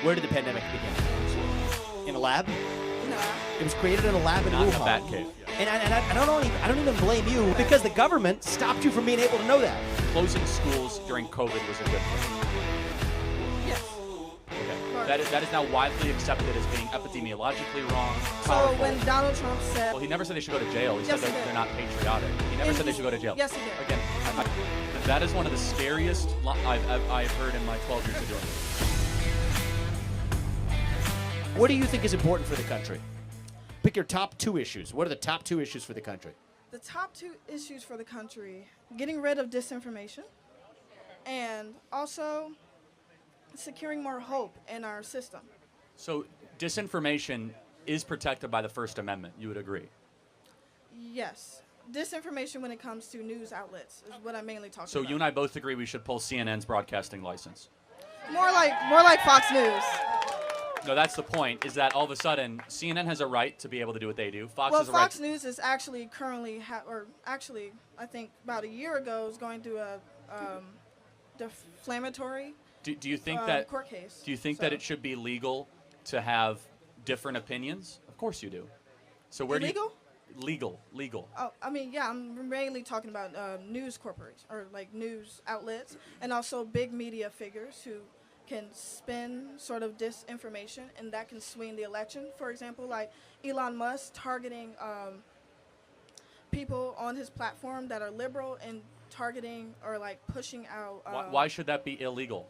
Where did the pandemic begin? In a lab? No. It was created in a lab in Not Wuhan. in a bat cave. And I don't even blame you because the government stopped you from being able to know that. Closing schools during COVID was a good thing. Yes. Okay. That is now widely accepted as being epidemiologically wrong. So powerful. when Donald Trump said, Well, he never said they should go to jail. He Yes, said he did. they're not patriotic. He never And said they he- should go to jail. Yes, he did. Again, that is one of the scariest I've heard in my 12 years of doing this. What do you think is important for the country? Pick your top 2 issues. What are the top 2 issues for the country? the top 2 issues for the country, getting rid of disinformation and also securing more hope in our system. So disinformation is protected by the First Amendment. You would agree? Yes. Disinformation when it comes to news outlets is what I'm mainly talking So about. you and I both agree we should pull CNN's broadcasting license. More like Fox News. No, that's the point, is that all of a sudden CNN has a right to be able to do what they do. Fox Well, has a right Fox News is actually currently, I think about a year ago, is going through a defamatory do you think that court case. Do you think So- that it should be legal to have different opinions? Of course you do. So where Illegal? do you legal? Oh, I mean, yeah, I'm mainly talking about news corporations or like news outlets and also big media figures who can spin sort of disinformation and that can swing the election. For example, like Elon Musk targeting people on his platform that are liberal and targeting or like pushing out. Why should that be illegal?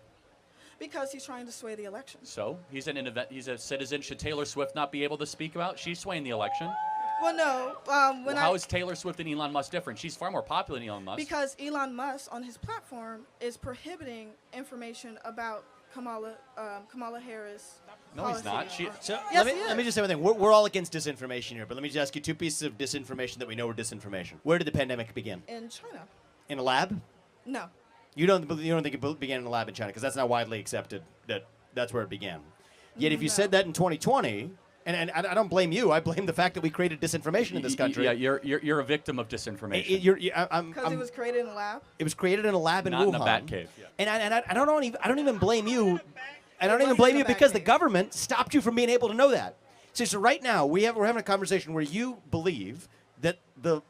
Because he's trying to sway the election. So he's a citizen. Should Taylor Swift not be able to speak about? She's swaying the election. Well, no. How is Taylor Swift and Elon Musk different? She's far more popular than Elon Musk. Because Elon Musk on his platform is prohibiting information about Kamala Harris. No, he's not. policy. So Yes, let me just say one thing. We're all against disinformation here, but let me just ask you 2 pieces of disinformation that we know are disinformation. Where did the pandemic begin? In China. In a lab? No. You don't think it began in a lab in China because that's not widely accepted that that's where it began. Yet if you No. said that in 2020, and I don't blame you, I blame the fact that we created disinformation in this country. Yeah, you're a victim of disinformation. Because it was created in a lab. It was created in a lab in Not Wuhan. in a bat cave. Yeah. And I don't even blame you. I don't even wasn't blame in you a bat because the cave. government stopped you from being able to know that. So right now we're having a conversation where you believe that the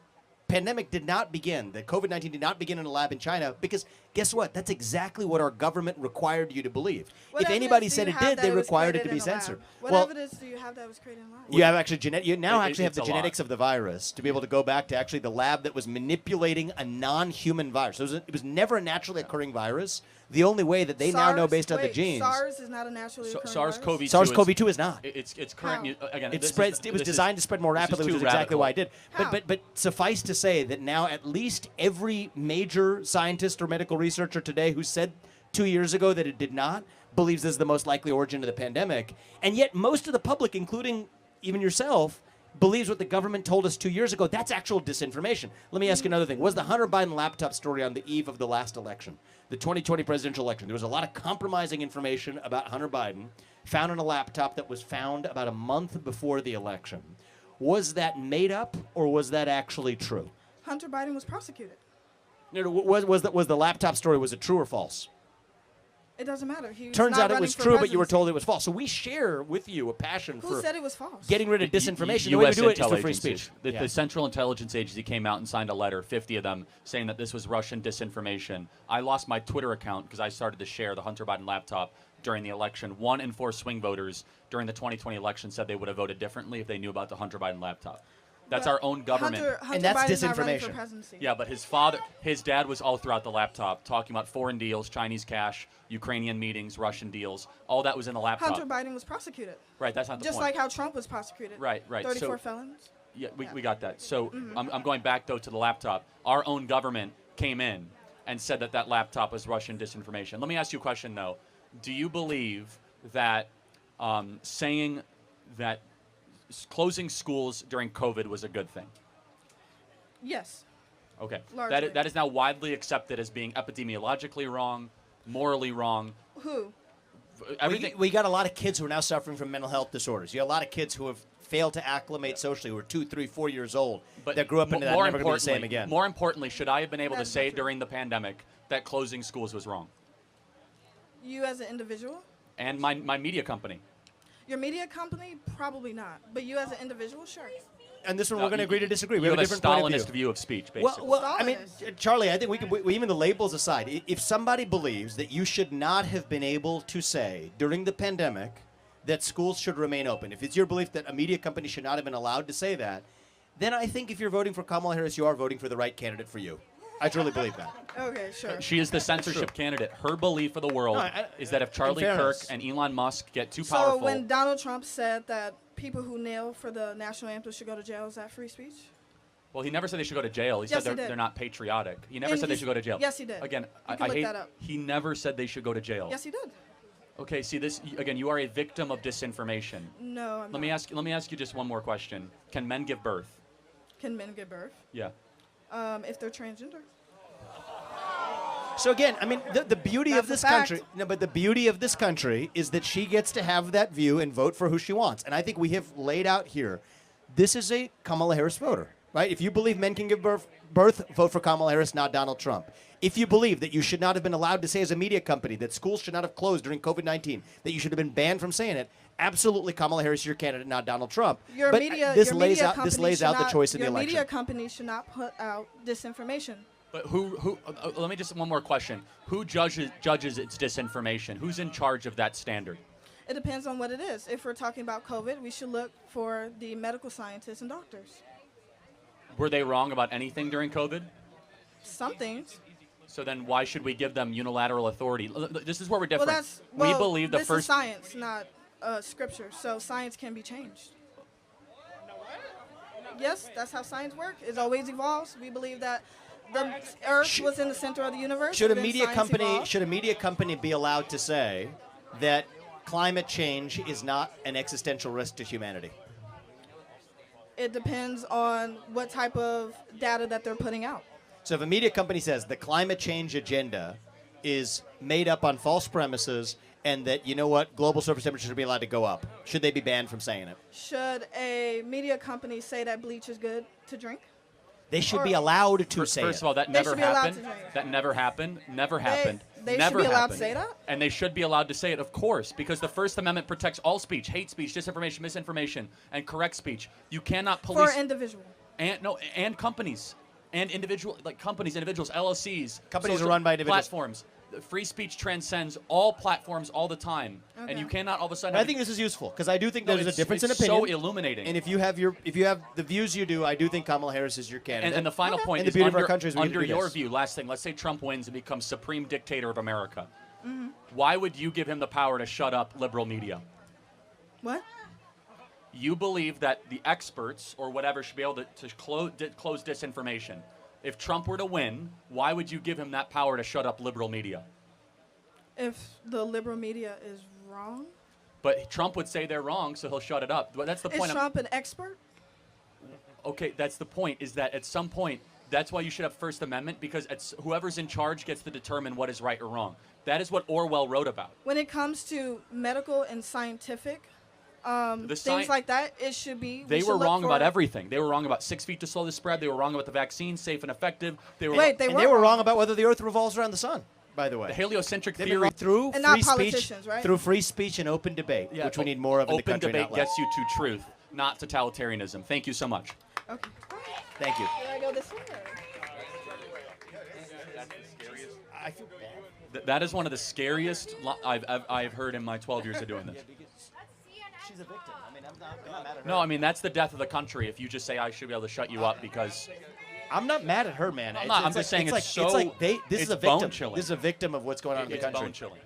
pandemic did not begin, that COVID-19 did not begin in a lab in China, because guess what? That's exactly what our government required you to believe. What If evidence anybody do said you it have did, that they was required it to created be in a lab? censored. What Well, evidence do you have that was created in a lab? you have actually you now It- actually have it's the a genetics lot. of the virus to be able to go back to actually the lab that was manipulating a non-human virus. So it was never a naturally occurring virus. The only way that they now know based on the genes. SARS is not a naturally occurring SARS-CoV-2 virus? SARS-CoV-2 is not. It's current. How? Again, It this spreads. is- It was this is- designed to spread more this is rapidly, which too is exactly radical. why it did. How? But suffice to say that now at least every major scientist or medical researcher today who said 2 years ago that it did not believes this is the most likely origin of the pandemic, and yet most of the public, including even yourself, believes what the government told us 2 years ago. That's actual disinformation. Let me ask you another thing. Was the Hunter Biden laptop story on the eve of the last election, the 2020 presidential election? There was a lot of compromising information about Hunter Biden found on a laptop that was found about a month before the election. Was that made up or was that actually true? Hunter Biden was prosecuted. No, was the laptop story, was it true or false? It doesn't matter. He was Turns not out it running was for true, but you were presidency. told it was false. So we share with you a passion Who for said it was false? getting rid of disinformation. The way we U.S. do it is intel through free agencies. speech. The, Yeah. the Central Intelligence Agency came out and signed a letter, 50 of them, saying that this was Russian disinformation. I lost my Twitter account because I started to share the Hunter Biden laptop during the election. 1 in 4 swing voters during the 2020 election said they would have voted differently if they knew about the Hunter Biden laptop. That's But our own government. Hunter And that's Biden's not running for disinformation. presidency. Yeah, but his dad was all throughout the laptop talking about foreign deals, Chinese cash, Ukrainian meetings, Russian deals. All that was in the laptop. Hunter Biden was prosecuted. Right, that's not the Just point. like how Trump was prosecuted. Right. 34 So- felons. Yeah, we got that. So I'm going back, though, to the laptop. Our own government came in and said that laptop was Russian disinformation. Let me ask you a question, though. Do you believe that saying that closing schools during COVID was a good thing? Yes. Okay. Largely. That is now widely accepted as being epidemiologically wrong, morally wrong. Who? Everything. We got a lot of kids who are now suffering from mental health disorders. You got a lot of kids who have failed to acclimate socially, who are 2, 3, 4 years old, that grew up into that, never going to be the same again. More importantly, should I have been able to That's say not true. during the pandemic that closing schools was wrong? You as an individual? And my media company. Your media company, probably not. But you as an individual, sure. And this one, we're going to agree to disagree. We You have a have a different point of Stalinist view. view of speech, basically. Well, I mean, Stalinist. Charlie, I think even the labels aside, if somebody believes that you should not have been able to say during the pandemic that schools should remain open, if it's your belief that a media company should not have been allowed to say that, then I think if you're voting for Kamala Harris, you are voting for the right candidate for you. I truly believe that. Okay, sure. She is the censorship candidate. Her belief of the world No, is that if Charlie in Kirk fairness. and Elon Musk get too So powerful, when Donald Trump said that people who kneel for the national anthem should go to jail, is that free speech? well, he never said they should go to jail. He Yes, said he did. they're not patriotic. He never And said they he- should go to jail. yes, he did. Again, You can I look hate. that up. He never said they should go to jail. Yes, he did. Okay, see this again. You are a victim of disinformation. No, I'm Let me ask you just one more question. Can men give birth? Can men give birth? Yeah. If they're transgender? So again, I mean, the beauty of That's this a fact. country, no, but the beauty of this country is that she gets to have that view and vote for who she wants. And I think we have laid out here, this is a Kamala Harris voter, right? If you believe men can give birth, vote for Kamala Harris, not Donald Trump. If you believe that you should not have been allowed to say as a media company that schools should not have closed during COVID-19, that you should have been banned from saying it, absolutely Kamala Harris is your candidate, not Donald Trump. Your But media, this your lays media out this company lays should out the not- choice in the Your election. media company should not put out disinformation. But who? Let me just one more question. Who judges its disinformation? Who's in charge of that standard? It depends on what it is. If we're talking about COVID, we should look for the medical scientists and doctors. Were they wrong about anything during COVID? Some things. So then why should we give them unilateral authority? This is where we're Well, different. We believe the this first. is science, not scripture. So science can be changed. Yes, that's how science works. It always evolves. We believe that the Earth was in the center of the universe. Should a then media science company evolved. be allowed to say that climate change is not an existential risk to humanity? It depends on what type of data that they're putting out. So if a media company says the climate change agenda is made up on false premises and that, you know what, global surface temperatures should be allowed to go up, should they be banned from saying it? Should a media company say that bleach is good to drink? They should Or- be allowed to say First it. of all, that They never should be allowed happened. to drink. That never happened. Never happened. they should never be allowed to happened. say that? And they should be allowed to say it, of course, because the First Amendment protects all speech, hate speech, disinformation, misinformation, and correct speech. You cannot For police an individual. and companies and individuals, LLCs. Companies social are run by individuals. Platforms. The free speech transcends all platforms all the time, and you Okay. cannot all of a sudden. I think this is useful because I do think No, there's a it's- difference in it's opinion. so illuminating. And if you have the views you do, I do think Kamala Harris is your candidate. And the final Okay. point And the is beauty of our under, country is we get to under do your this. view, last thing, let's say Trump wins and becomes supreme dictator of America. Why would you give him the power to shut up liberal media? What? You believe that the experts or whatever should be able to close disinformation. If Trump were to win, why would you give him that power to shut up liberal media? If the liberal media is wrong? But Trump would say they're wrong, so he'll shut it up. But that's the Is point. Trump an expert? Okay, that's the point, is that at some point, that's why you should have First Amendment, because it's whoever's in charge gets to determine what is right or wrong. That is what Orwell wrote about. When it comes to medical and scientific The things sci- like that, it should be. They we should were look wrong about for- everything. They were wrong about 6 feet to slow the spread. They were wrong about the vaccine, safe and effective. They were Wait, and they were wrong about whether the Earth revolves around the sun, by the way. the heliocentric They've been theory. wrong through And not free speech, politicians, right? through free speech and open debate, Yeah, which we need more of in the open country. debate not less. gets you to truth, not totalitarianism. Thank you so much. Okay. Thank you. Should I go this way? Or? I feel bad. That is one of the scariest I've heard in my 12 years of doing this. She's a victim. I mean, I'm not mad at her. No, I mean, that's the death of the country if you just say I should be able to shut you up because I'm not mad at her, man. I'm not. I'm just saying it's so- this is it's a victim. bone-chilling. This is a victim of what's going on in the it's country. bone-chilling.